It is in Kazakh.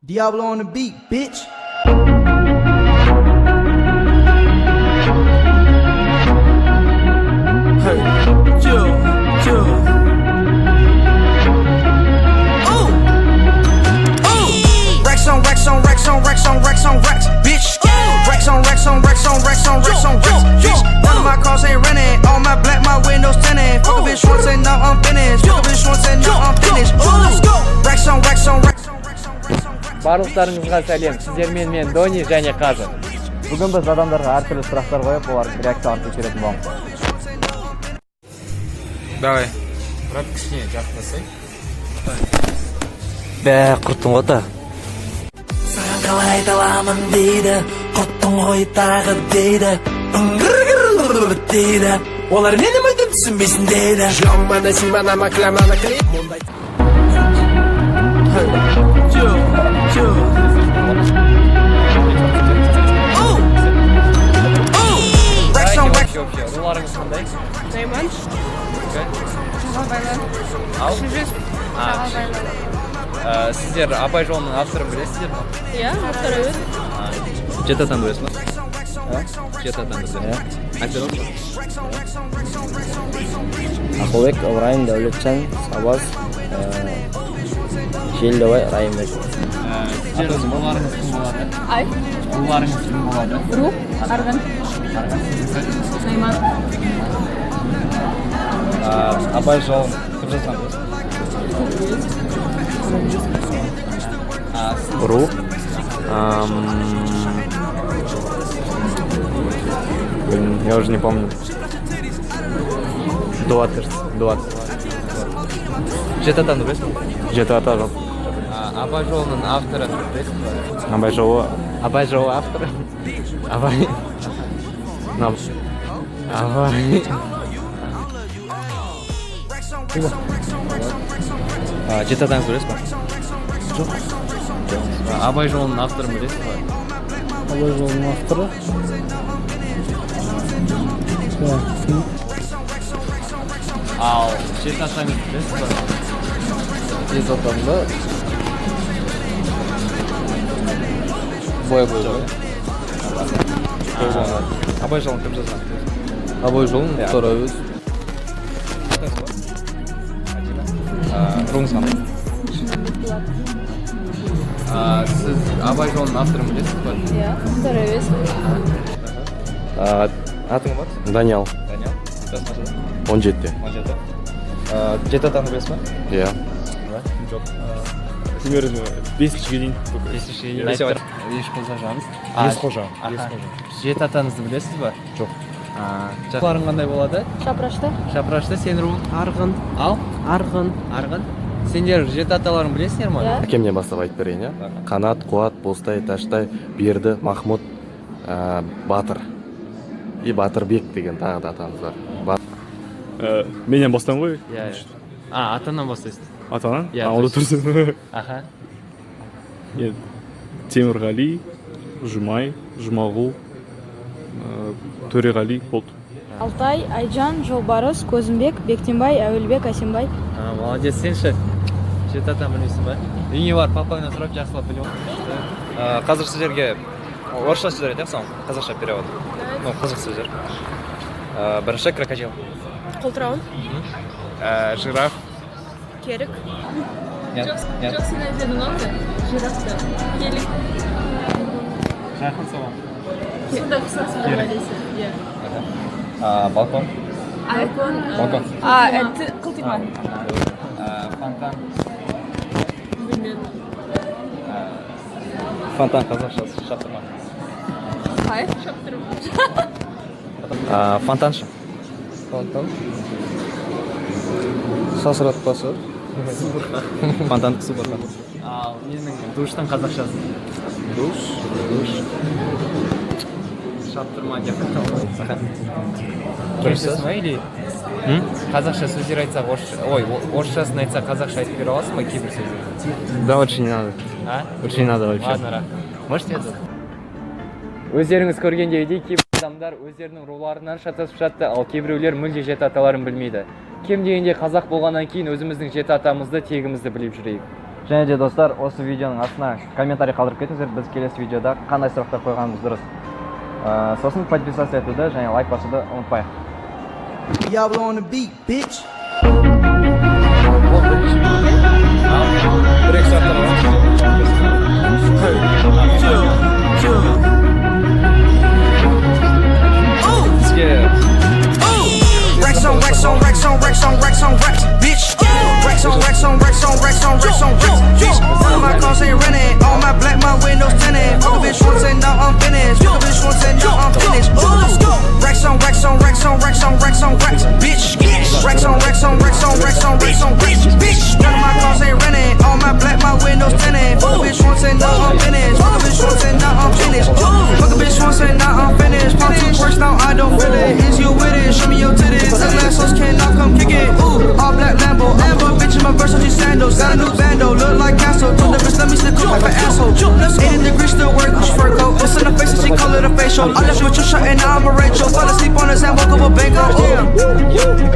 Diablo on the beat, bitch. Hey, chill, chill. Ooh, ooh. Racks on racks on racks on racks on racks on racks, bitch. Racks on racks on racks on racks on racks on racks, bitch. None of my cars ain't renting. All my black, my windows tinted. Fuck a bitch once and now I'm finished. Fuck a bitch once and now I'm finished. Ooh, racks on racks on racks. Барлықтарыңызға сәлем. Сіздермен мен Дони және Қазы. Бүгін біз адамдарға әртүрлі сұрақтар қойып, олардың реакция арқылы көретін боламыз. Давай. Брат, кішкене жақындасай. Бә, құрттың ғой та. Саған қалай айта дейді, құрттың ғой тағы дейді. Дейді. Олар мені мүлдем түсінбесін дейді. Жамана симана макламана клип. Руларыңыз қандай? Найман. Жағалбайлар. Ал? Шежес. Жағалбайлар. Сіздер Абай жолының авторын білесіздер ме? Иә, авторы өз. Жетатан білесіз ме? Жетатан білесіз. Актер олар? Ақылбек, Ыбырайым, Дәулетжан, Сабаз, Желдебай, Райымбек. Сіздер руларыңыз кім болады? Ай. Руларыңыз кім болады? Ру. Арғын. Найман. Абай жолын кім жазған білесіз? Ру. Я уже не помню. 20. Жетатан білесіз ме? Жеті ата жоқ. Абай жолының авторы білесіз бе? Абай жолы. Абай жолы авторы? Абай. Абай. Жетатан білесіз бе? Жоқ. Абай жолының авторын білесіз бе? Абай жолының авторы. Ал жетатаңыз білесіз бе? Жетатанды. Бой. Абай жолын кім жазған? Абай жолының авторы өз. Руыңыз қандай? Сіз Абай жолының авторын білесіз бе? Иә, авторы өз. Атың бар? Даниял. Даниял. Жасыңыз қанша? 17-те. 17. Жетатанды білесіз бе? Иә. Жоқ. Примерно 5-шіге дейін. 5-шіге дейін айтыр. Ешқожажаныз. Есқожа. Жетатаңызды білесіз бе? Жоқ. Руларың қандай болады? Шапрашта. Шапрашта сен руың? Арғын. Ал? Арғын. Арғын. Сендер жетаталарын білесіңдер ме? Иә. Әкемнен бастап айтып берейін, иә? Қанат, Қуат, Бостай, Таштай, Берді, Махмұд, Батыр. И Батырбек деген тағы да атамыз бар. Менен бастан ғой? Иә. Атанан бастайсыз. Атанан? Иә. Онда тұрсын. Аха. Темірғали, Жұмай, Жұмағұл, Төреғали болды. Алтай, Айжан, Жолбарыс, Көзімбек, Бектенбай, Әуелбек, Әсенбай. Молодец, сен ше. Жетатан білмейсің ба? Үйіне бар, папаңнан сұрап жақсылап білемін. Қазір сіздерге орысша сөздер айтамын, қазақша перевод. Ну, қызық сөздер. Бірінші крокодил. Қолтырауын. Жираф. Керік. Нет. Жоқ, сен айтының алды. Жирафты. Келік. Жақын соған. Сонда қысасын деп ойлайсың. Иә. Балкон. Балкон. Балкон. Қылтиман. Фонтан. Білмедім. Фонтан қазақшасы шаптырма. Қай? Шаптырма. Фонтаншы. Фонтан. Сасыратпасы. Фонтандық су бар. Ал менің душтың қазақшасы. Душ. Шаптырма деп келісесің ба или қазақша сөздер айтсақ орысшасын айтсақ қазақша айтып бере аласың ба кейбір сөздер? Да, очень не надо. Очень не надо вообще. Ладно, рахмет. Можете это? Өздеріңіз көргендей кейбір адамдар өздерінің руларынан шатасып жатты, ал кейбіреулер мүлде жеті аталарын білмейді. Кем дегенде қазақ болғаннан кейін өзіміздің жеті атамызды, тегімізді біліп жүрейік. Және де достар, осы видеоның астына комментарий қалдырып кетіңіздер, біз келесі видеода қандай сұрақтар қойғанымыз дұрыс. Сосын подписаться етуді және лайк басуды ұмытпайық. Diablo on the beat, bitch. Бір-екі сұрақтар бар. Сізге Racks on racks on racks on racks on racks on racks, bitch. Racks on racks on racks on racks on racks on racks, bitch. None of my cars ain't rented. All my black, my windows tinted. Fuck a bitch once and now I'm finished. Fuck a bitch once and now I'm finished. Let's go. Racks on racks on racks on racks on racks on racks, bitch. Racks on racks on racks on racks on racks on racks, bitch. None of my cars ain't rented. All my black, my windows tinted. Fuck a bitch once and now I'm finished. Fuck a bitch once and now I'm finished. Fuck a bitch once and now I'm finished. Pump two quirks, now I don't feel it. Is you with it? Show me your titties. That last sauce cannot come kick it. Ooh, all black Lambo. Amber bitch in my Versace sandals. Got a new bando, look like Castle. Told the bitch let me slip up like an asshole. 80 degrees still work, Gucci fur coat. What's in the face and she call it a facial. I left with your shot and now I'm a Rachel. Fell asleep on his hand, woke up a bango. Damn.